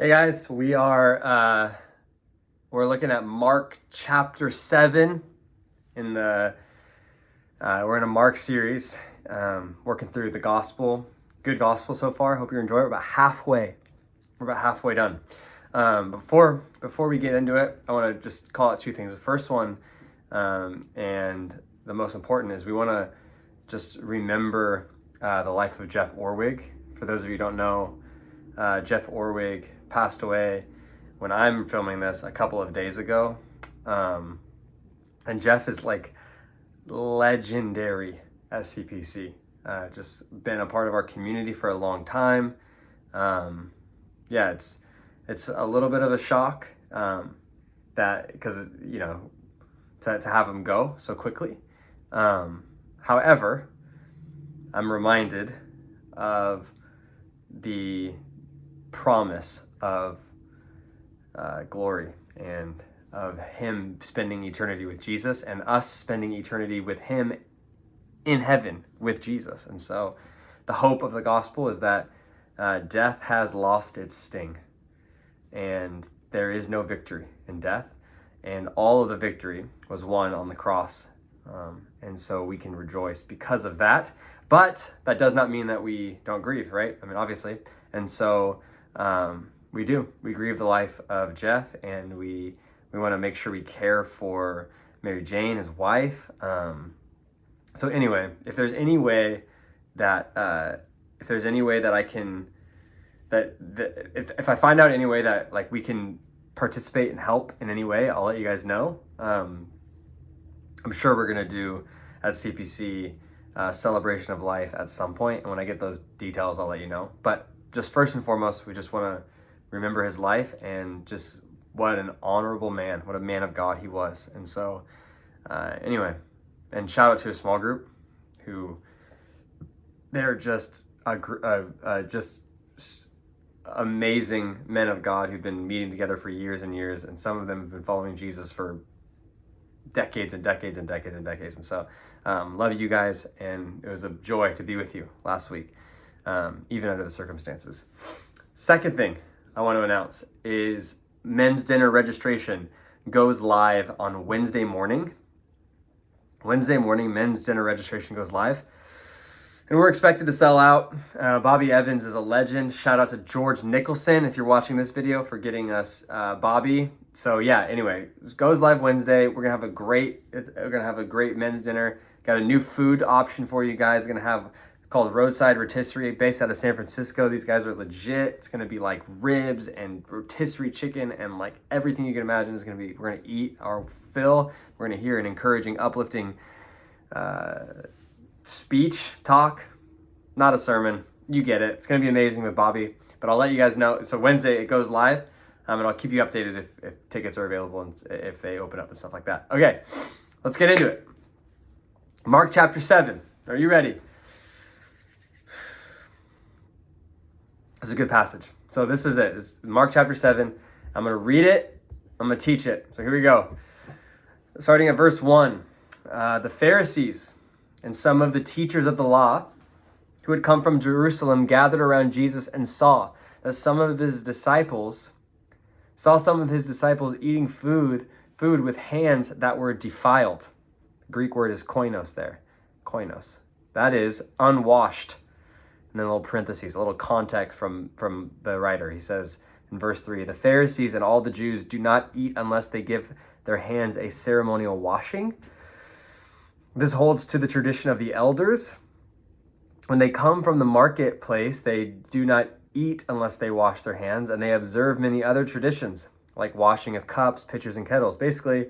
Hey guys, we're looking at Mark chapter 7 in the we're in a Mark series, working through the gospel. Good gospel so far. Hope you're enjoying it. We're about halfway done. Before we get into it, I want to just call out two things. The first one, and the most important, is we want to just remember the life of Jeff Orwig. For those of you who don't know, Jeff Orwig passed away when I'm filming this a couple of days ago. And Jeff is like legendary at CPC. Just been a part of our community for a long time. It's a little bit of a shock that because to have him go so quickly. However, I'm reminded of the promise of glory and of him spending eternity with Jesus and us spending eternity with him in heaven with Jesus. And so the hope of the gospel is that death has lost its sting and there is no victory in death, and all of the victory was won on the cross. And so we can rejoice because of that. But that does not mean that we don't grieve, right? I mean, obviously. And so we grieve the life of Jeff, and we want to make sure we care for Mary Jane, his wife. So anyway, if there's any way that I can, if I find out any way that like we can participate and help in any way, I'll let you guys know. I'm sure we're gonna do at CPC celebration of life at some point, and when I get those details, I'll let you know. But just first and foremost, we just want to remember his life and just what an honorable man, what a man of God he was. And so anyway, and shout out to a small group who they're just just amazing men of God who've been meeting together for years and years, and some of them have been following Jesus for decades and decades and decades and decades. And so love you guys, and it was a joy to be with you last week, even under the circumstances. Second thing I want to announce is men's dinner registration goes live on Wednesday morning. Wednesday morning, men's dinner registration goes live, and we're expected to sell out. Bobby Evans is a legend. Shout out to George Nicholson, if you're watching this video, for getting us Bobby. So yeah, anyway, it goes live Wednesday. We're gonna have a great men's dinner. Got a new food option for you guys. We're gonna have called Roadside Rotisserie, based out of San Francisco. These guys are legit. It's gonna be like ribs and rotisserie chicken and like everything you can imagine is gonna be. We're gonna eat our fill. We're gonna hear an encouraging, uplifting speech, talk, not a sermon. You get it. It's gonna be amazing with Bobby. But I'll let you guys know. So Wednesday it goes live, and I'll keep you updated if tickets are available and if they open up and stuff like that. Okay, let's get into it. Mark chapter 7. Are you ready? It's a good passage. So this is it. It's Mark chapter 7. I'm going to read it. I'm going to teach it. So here we go. Starting at verse 1. The Pharisees and some of the teachers of the law who had come from Jerusalem gathered around Jesus and saw some of his disciples eating food with hands that were defiled. The Greek word is koinos there. Koinos. That is unwashed. And then a little parentheses, a little context from the writer. He says in verse 3, the Pharisees and all the Jews do not eat unless they give their hands a ceremonial washing. This holds to the tradition of the elders. When they come from the marketplace, they do not eat unless they wash their hands, and they observe many other traditions, like washing of cups, pitchers, and kettles. Basically,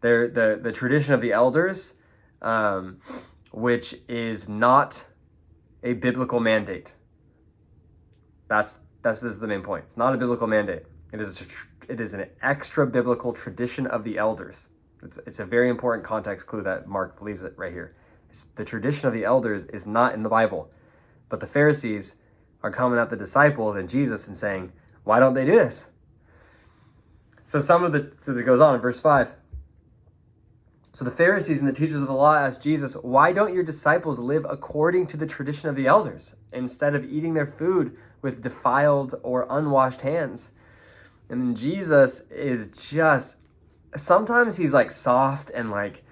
they're the tradition of the elders, which is not a biblical mandate. This is the main point. It's not a biblical mandate. It is an extra biblical tradition of the elders. It's a very important context clue that Mark leaves it right here. The tradition of the elders is not in the Bible, but the Pharisees are coming at the disciples and Jesus and saying, why don't they do this? So it goes on in verse 5. So the Pharisees and the teachers of the law asked Jesus, "Why don't your disciples live according to the tradition of the elders, instead of eating their food with defiled or unwashed hands. And then Jesus is just, sometimes he's like soft and like,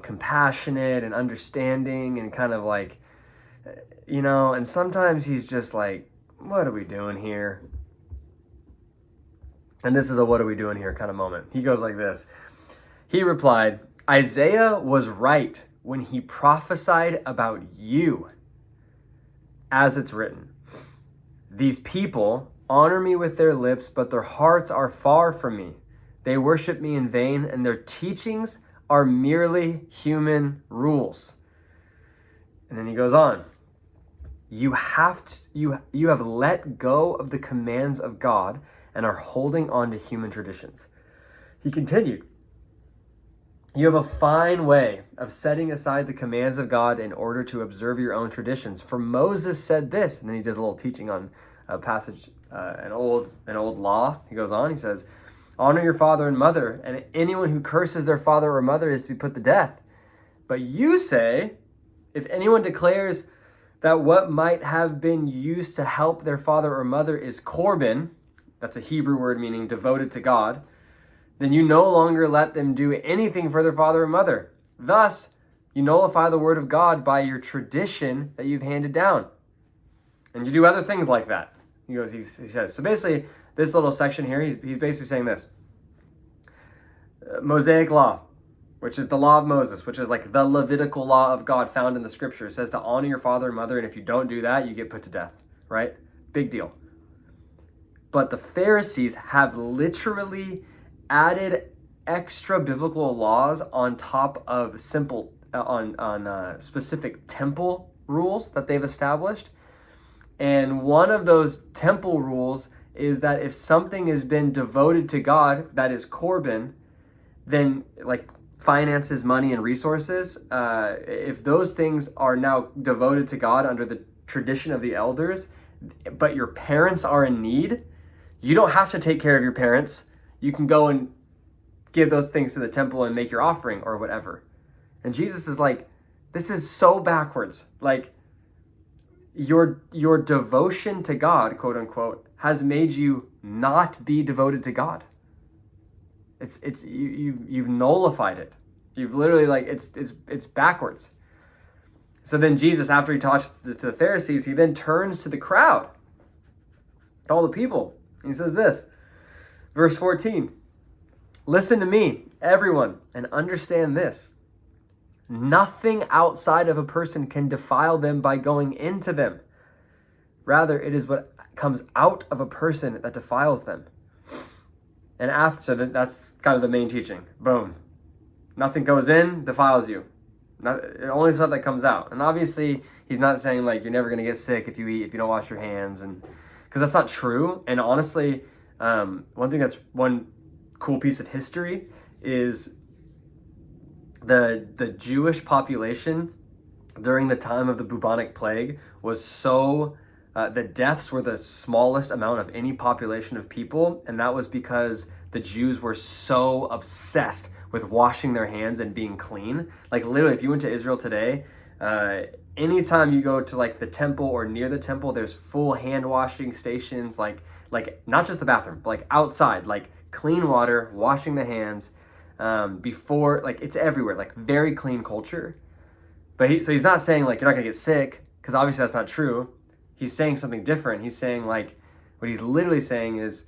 compassionate and understanding and kind of like, and sometimes he's just like, what are we doing here? And this is a what are we doing here kind of moment. He goes like this. He replied, Isaiah was right when he prophesied about you, as it's written. These people honor me with their lips, but their hearts are far from me. They worship me in vain, and their teachings are merely human rules. And then he goes on. You have let go of the commands of God and are holding on to human traditions. He continued, you have a fine way of setting aside the commands of God in order to observe your own traditions. For Moses said this, and then he does a little teaching on a passage, an old law. He goes on, he says, honor your father and mother, and anyone who curses their father or mother is to be put to death. But you say, if anyone declares that what might have been used to help their father or mother is korban, that's a Hebrew word meaning devoted to God, then you no longer let them do anything for their father or mother. Thus, you nullify the word of God by your tradition that you've handed down. And you do other things like that. He says, so basically, this little section here, he's basically saying this. Mosaic law, which is the law of Moses, which is like the Levitical law of God found in the scripture. It says to honor your father and mother, and if you don't do that, you get put to death, right? Big deal. But the Pharisees have literally added extra biblical laws on top of specific temple rules that they've established. And one of those temple rules is that if something has been devoted to God, that is korban, then like finances, money, and resources, if those things are now devoted to God under the tradition of the elders, but your parents are in need, you don't have to take care of your parents. You can go and give those things to the temple and make your offering or whatever. And Jesus is like, this is so backwards. Like, your devotion to God, quote unquote, has made you not be devoted to God. You've nullified it. You've literally it's backwards. So then Jesus, after he talks to the Pharisees, he then turns to the crowd, to all the people. And he says this, verse 14, listen to me, everyone, and understand this. Nothing outside of a person can defile them by going into them. Rather, it is what comes out of a person that defiles them. And so that's kind of the main teaching. Boom. Nothing goes in, defiles you. Only stuff that comes out. And obviously, he's not saying like you're never going to get sick if you don't wash your hands, and because that's not true. And honestly, one cool piece of history is the Jewish population during the time of the bubonic plague was so the deaths were the smallest amount of any population of people, and that was because the Jews were so obsessed with washing their hands and being clean. Like literally, if you went to Israel today, anytime you go to like the temple or near the temple, there's full hand washing stations, like not just the bathroom, but like outside, like clean water, washing the hands before, like it's everywhere, like very clean culture. But so he's not saying like you're not gonna get sick, because obviously that's not true. He's saying something different. He's saying like, what he's literally saying is,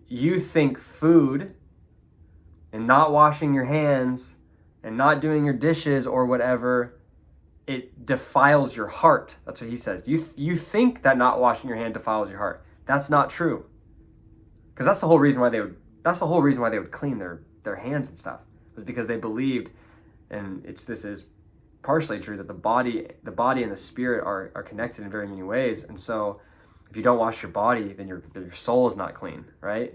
you think food and not washing your hands and not doing your dishes or whatever, it defiles your heart. That's what he says. You think that not washing your hand defiles your heart. That's not true. Because that's the whole reason why they would clean their hands and stuff, was because they believed, and this is partially true, that the body and the spirit are connected in very many ways. And so if you don't wash your body, then your soul is not clean, right?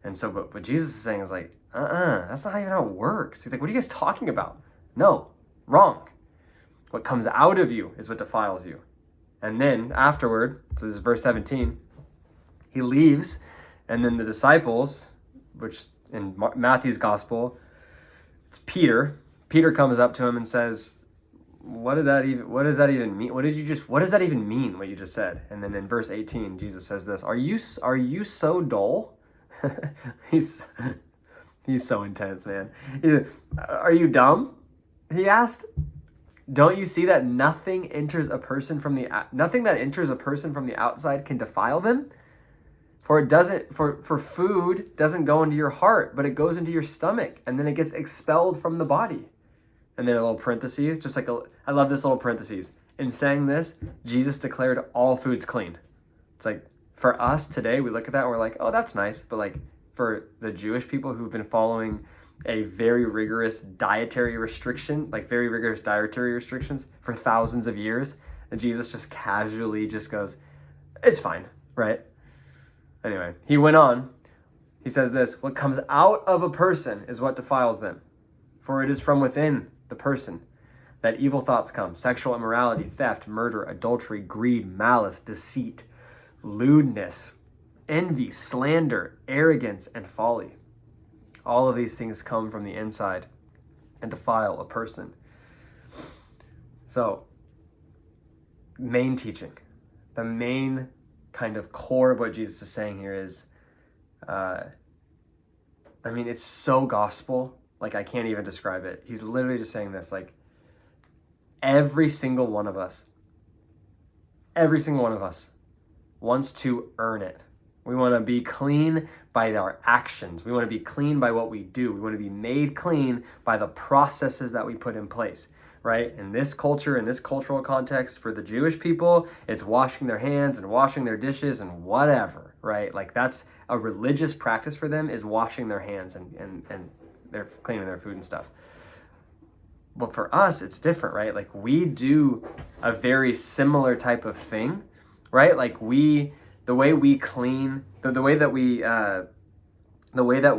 And so but what Jesus is saying is like, that's not even how it works. He's like, what are you guys talking about? No, wrong. What comes out of you is what defiles you. And then afterward, so this is verse 17, he leaves, and then the disciples, which in Matthew's gospel, it's Peter comes up to him and says, what does that even mean? What does that even mean, what you just said? And then in verse 18, Jesus says this, are you so dull? He's so intense, man. Are you dumb? He asked. Don't you see that nothing that enters a person from the outside can defile them? For food doesn't go into your heart, but it goes into your stomach, and then it gets expelled from the body. And then a little parentheses, I love this little parentheses. In saying this, Jesus declared all foods clean. It's like, for us today, we look at that and we're like, oh, that's nice. But like, for the Jewish people who've been following a very rigorous dietary restrictions for thousands of years, and Jesus just casually just goes, it's fine, right? Anyway, he went on. He says this, what comes out of a person is what defiles them. For it is from within the person that evil thoughts come, sexual immorality, theft, murder, adultery, greed, malice, deceit, lewdness, envy, slander, arrogance, and folly. All of these things come from the inside and defile a person. So, main teaching, the main kind of core of what Jesus is saying here is, it's so gospel, like I can't even describe it. He's literally just saying this, like, every single one of us wants to earn it. We want to be clean by our actions. We want to be clean by what we do. We want to be made clean by the processes that we put in place, right? In this culture, in this cultural context, for the Jewish people, it's washing their hands and washing their dishes and whatever, right? Like that's a religious practice for them, is washing their hands and they're cleaning their food and stuff. But for us, it's different, right? Like we do a very similar type of thing, right? Like the way we clean, the way that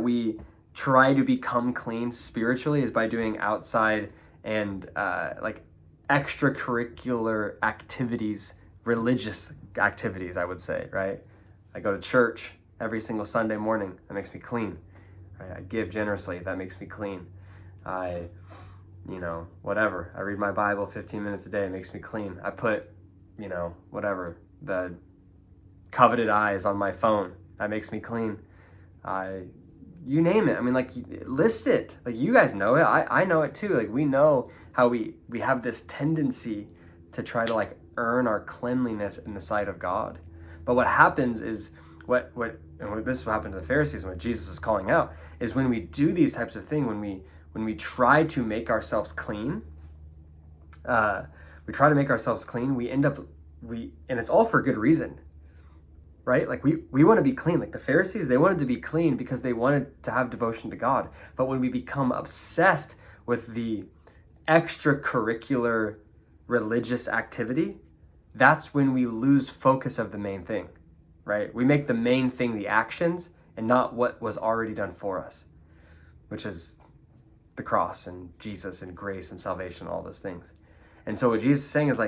we try to become clean spiritually is by doing outside and like extracurricular activities, religious activities, I would say, right? I go to church every single Sunday morning. That makes me clean. Right? I give generously. That makes me clean. Whatever. I read my Bible 15 minutes a day. It makes me clean. I put, the coveted eyes on my phone. That makes me clean. You name it. List it. Like, you guys know it. I know it too. Like, we know how we have this tendency to try to like earn our cleanliness in the sight of God. But what happens is what this is what happened to the Pharisees and what Jesus is calling out is when we do these types of things, when we try to make ourselves clean, we end up, and it's all for good reason, right? Like we want to be clean. Like the Pharisees, they wanted to be clean because they wanted to have devotion to God. But when we become obsessed with the extracurricular religious activity, that's when we lose focus of the main thing, right? We make the main thing the actions and not what was already done for us, which is the cross and Jesus and grace and salvation, all those things. And so what Jesus is saying is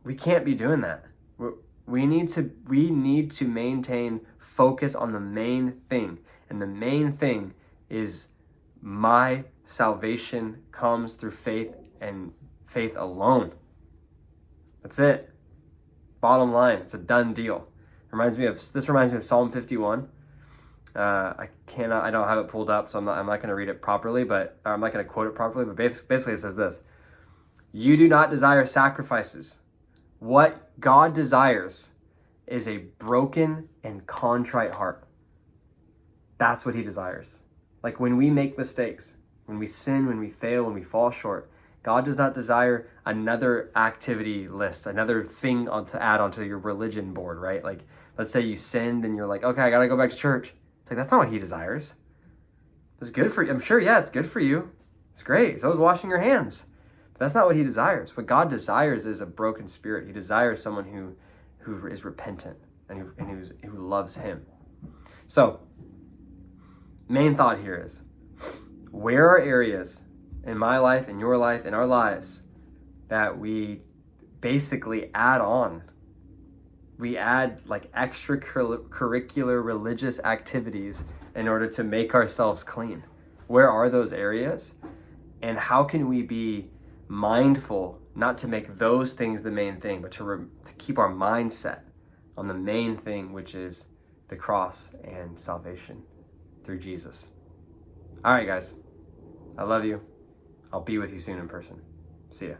we can't be doing that. We need to maintain focus on the main thing. And the main thing is my salvation comes through faith and faith alone. That's it. Bottom line, it's a done deal. This reminds me of Psalm 51. I don't have it pulled up, so I'm not going to read it properly, but I'm not going to quote it properly, but basically it says this: you do not desire sacrifices. What God desires is a broken and contrite heart. That's what he desires. Like when we make mistakes, when we sin, when we fail, when we fall short, God does not desire another activity list, another thing to add onto your religion board, right? Like, let's say you sinned and you're like, okay, I got to go back to church. It's like, that's not what he desires. It's good for you. I'm sure, yeah, it's good for you. It's great. So is washing your hands. But that's not what he desires. What God desires is a broken spirit. He desires someone who is repentant and who loves him. So, main thought here is, where are areas in my life, in your life, in our lives that we basically add on? We add like extracurricular religious activities in order to make ourselves clean. Where are those areas? And how can we be mindful not to make those things the main thing, but to keep our mindset on the main thing, which is the cross and salvation through Jesus. All right, guys. I love you. I'll be with you soon in person. See ya.